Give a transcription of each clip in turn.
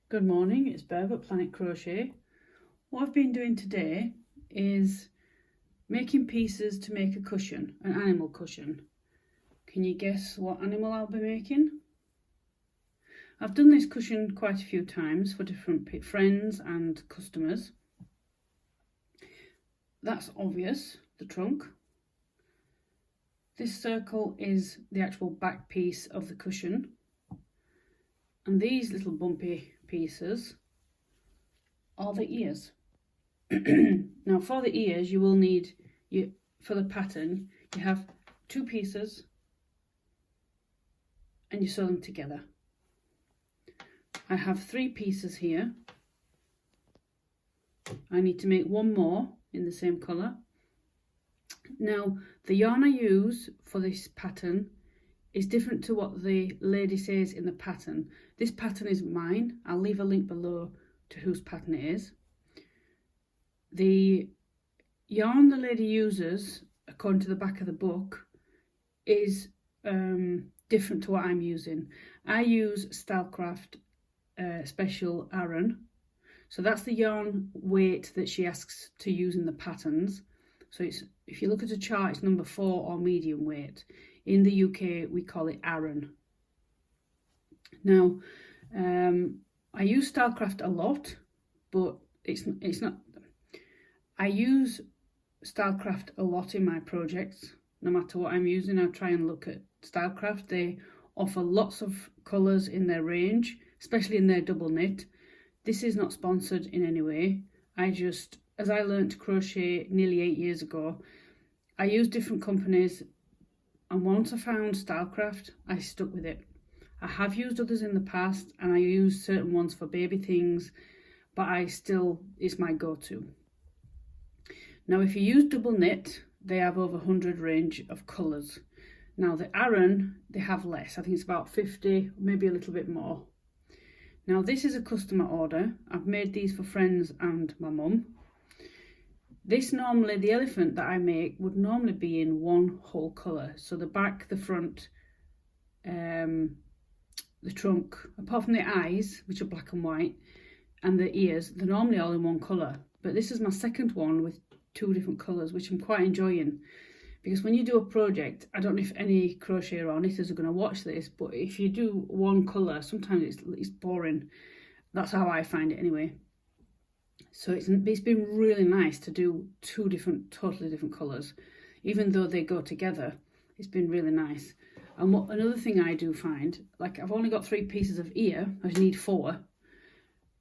Good morning, it's Bev at Planetcrochet. What I've been doing today is making pieces to make a cushion, an animal cushion. Can you guess what animal I'll be making? I've done this cushion quite a few times for different friends and customers. That's obvious, the trunk. This circle is the actual back piece of the cushion. And these little bumpy pieces are the ears. Now for the ears you will need, for the pattern, you have two pieces and you sew them together. I have 3 pieces here. I need to make one more in the same colour. Now the yarn I use for this pattern is different to what the lady says in the pattern. This pattern is mine. I'll leave a link below to whose pattern it is. The yarn the lady uses, according to the back of the book, is different to what I'm using. I use Stylecraft Special Aran. So that's the yarn weight that she asks to use in the patterns. So it's, if you look at a chart, it's number 4 or medium weight. In the UK, we call it Aran. Now, I use Stylecraft a lot, but it's not. I use Stylecraft a lot in my projects. No matter what I'm using, I try and look at Stylecraft. They offer lots of colours in their range, especially in their double knit. This is not sponsored in any way. I just, as I learned to crochet nearly 8 years ago, I used different companies, and once I found Stylecraft, I stuck with it. I have used others in the past, and I use certain ones for baby things, but it's my go-to. Now if you use double knit, they have over 100 range of colours. Now the Aran, they have less. I think it's about 50, maybe a little bit more. Now this is a customer order. I've made these for friends and my mum. This normally, the elephant that I make would normally be in one whole colour. So the back, the front, the trunk, apart from the eyes, which are black and white, and the ears, they're normally all in one colour. But this is my second one with 2 different colours, which I'm quite enjoying. Because when you do a project, I don't know if any crocheter or knitters are going to watch this, but if you do one colour, sometimes it's boring. That's how I find it anyway. So it's been really nice to do 2 totally different colours. Even though they go together, it's been really nice. And another thing I do find, like I've only got 3 pieces of ear, I need 4,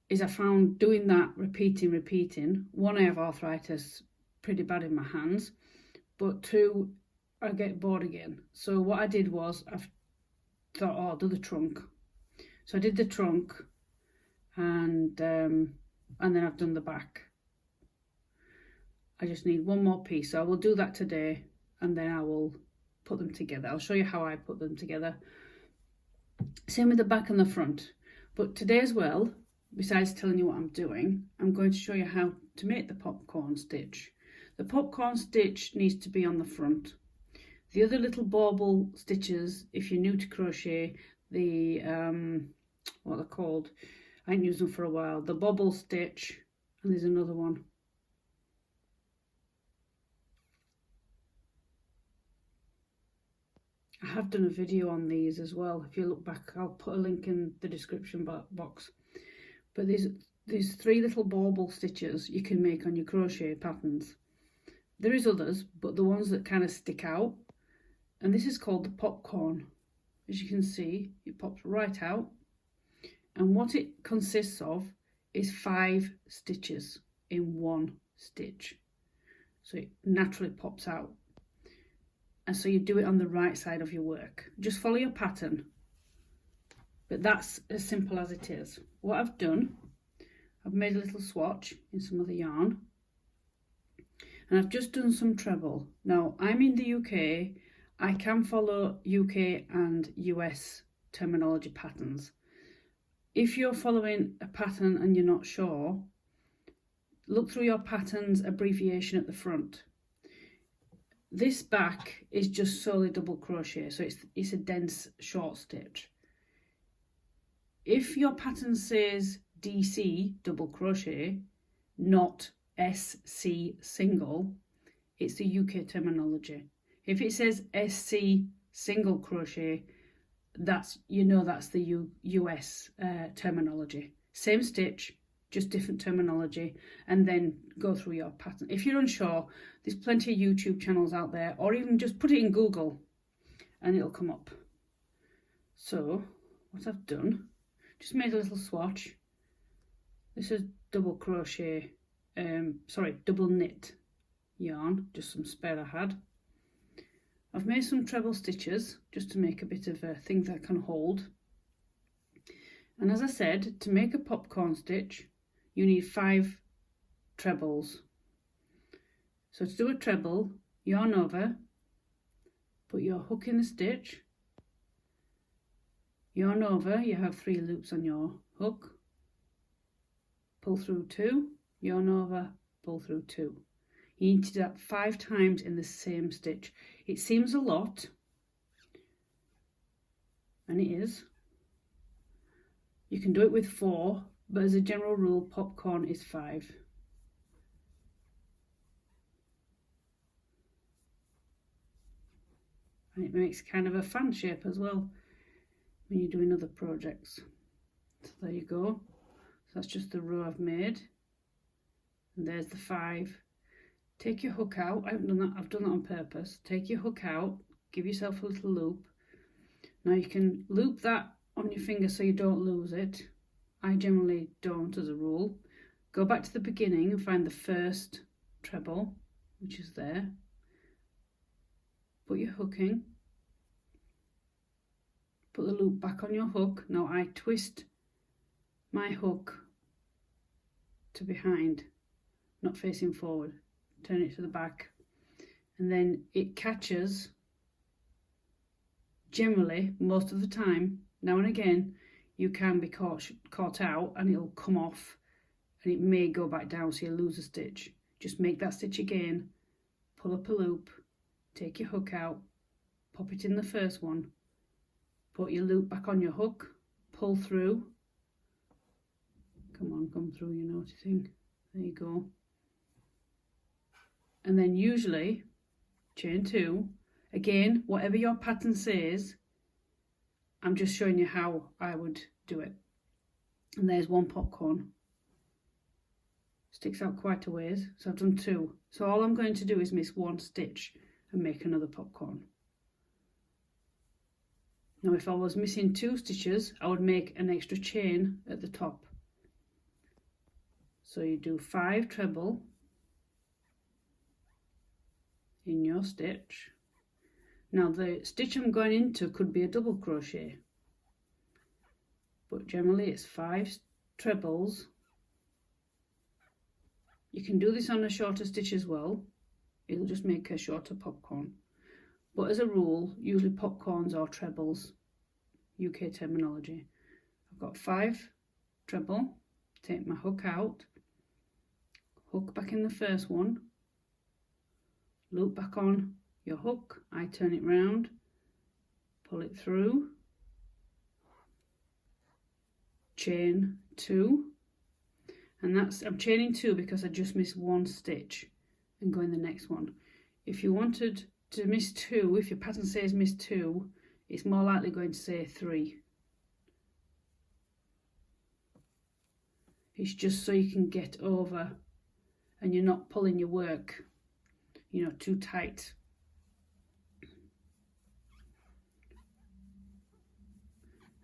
is I found doing that repeating. 1, I have arthritis pretty bad in my hands, but 2, I get bored again. So what I did was, I thought, oh, I'll do the trunk. So I did the trunk, and then I've done the back. I just need 1 more piece, so I will do that today, and then I will put them together. I'll show you how I put them together. Same with the back and the front. But today as well, besides telling you what I'm doing, I'm going to show you how to make the popcorn stitch. The popcorn stitch needs to be on the front. The other little bauble stitches, if you're new to crochet, the what they're called, I haven't used them for a while, the bobble stitch, and there's another one. I have done a video on these as well. If you look back, I'll put a link in the description box. But there's 3 little bauble stitches you can make on your crochet patterns. There is others, but the ones that kind of stick out, and this is called the popcorn. As you can see, it pops right out, and what it consists of is 5 stitches in 1 stitch. So it naturally pops out. And so you do it on the right side of your work. Just follow your pattern. But that's as simple as it is. What I've done, I've made a little swatch in some of the yarn. And I've just done some treble. Now, I'm in the UK. I can follow UK and US terminology patterns. If you're following a pattern and you're not sure, look through your pattern's abbreviation at the front. This back is just solely double crochet, so it's a dense short stitch. If your pattern says DC double crochet, not SC single, it's the UK terminology. If it says SC single crochet, that's, you know, that's the US terminology. Same stitch, just different terminology, and then go through your pattern. If you're unsure, there's plenty of YouTube channels out there, or even just put it in Google and it'll come up. So what I've done, just made a little swatch. This is double crochet, double knit yarn, just some spare I had. I've made some treble stitches just to make a bit of a thing that can hold. And as I said, to make a popcorn stitch, you need 5 trebles. So to do a treble, yarn over, put your hook in the stitch, yarn over, you have 3 loops on your hook, pull through 2, yarn over, pull through 2. You need to do that 5 times in the same stitch. It seems a lot, and it is. You can do it with 4, but as a general rule, popcorn is 5. And it makes kind of a fan shape as well when you're doing other projects. So there you go. So that's just the row I've made. And there's the 5. Take your hook out. I haven't done that, I've done that on purpose. Take your hook out, give yourself a little loop. Now you can loop that on your finger so you don't lose it. I generally don't as a rule. Go back to the beginning and find the first treble, which is there. Put your hook in. Put the loop back on your hook. Now I twist my hook to behind, not facing forward. Turn it to the back, and then it catches, generally, most of the time. Now and again, you can be caught out and it'll come off and it may go back down, so you lose a stitch. Just make that stitch again, pull up a loop, take your hook out, pop it in the first one, put your loop back on your hook, pull through. Come on, come through, you naughty thing. There you go. And then usually chain 2. Again, whatever your pattern says, I'm just showing you how I would do it. And there's one popcorn. Sticks out quite a ways, so I've done 2. So all I'm going to do is miss 1 stitch and make another popcorn. Now if I was missing 2 stitches, I would make an extra chain at the top. So you do 5 treble in your stitch. Now the stitch I'm going into could be a double crochet, but generally it's 5 trebles. You can do this on a shorter stitch as well, it'll just make a shorter popcorn, but as a rule usually popcorns or trebles, UK terminology. I've got 5 treble, take my hook out, hook back in the first one, loop back on your hook, I turn it round, pull it through, chain 2, and that's, I'm chaining 2 because I just missed 1 stitch and go in the next one. If you wanted to miss 2, if your pattern says miss 2, it's more likely going to say 3. It's just so you can get over and you're not pulling your work, you know, too tight.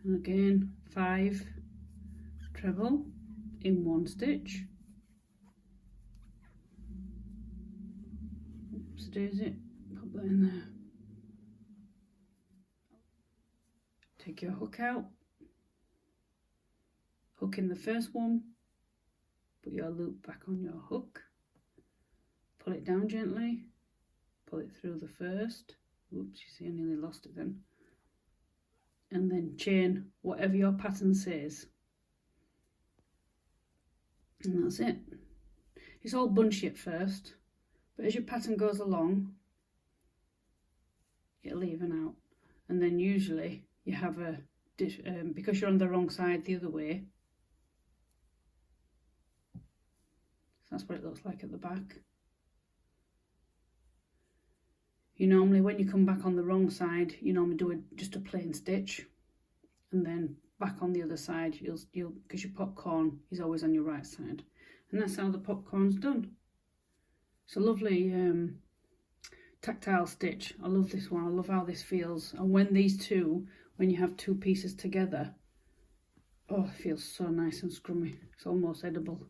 And again, 5 treble in 1 stitch. Oops, daisy, pop that in there. Take your hook out, hook in the first one, put your loop back on your hook, pull it down gently, pull it through the first. Oops, you see I nearly lost it then. And then chain whatever your pattern says. And that's it. It's all bunchy at first, but as your pattern goes along, it'll even out. And then usually you have a, because you're on the wrong side the other way, That's what it looks like at the back. You normally, when you come back on the wrong side, you normally do just a plain stitch, and then back on the other side, you'll because your popcorn is always on your right side, and that's how the popcorn's done. It's a lovely tactile stitch. I love this one. I love how this feels. And when you have two pieces together, oh, it feels so nice and scrummy. It's almost edible.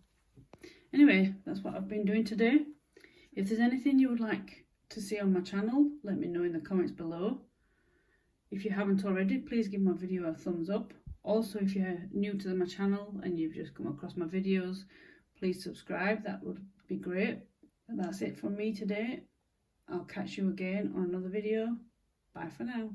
Anyway, that's what I've been doing today. If there's anything you would like to see on my channel, let me know in the comments below. If you haven't already, please give my video a thumbs up. Also, if you're new to my channel and you've just come across my videos, please subscribe. That would be great. And that's it from me today. I'll catch you again on another video. Bye for now.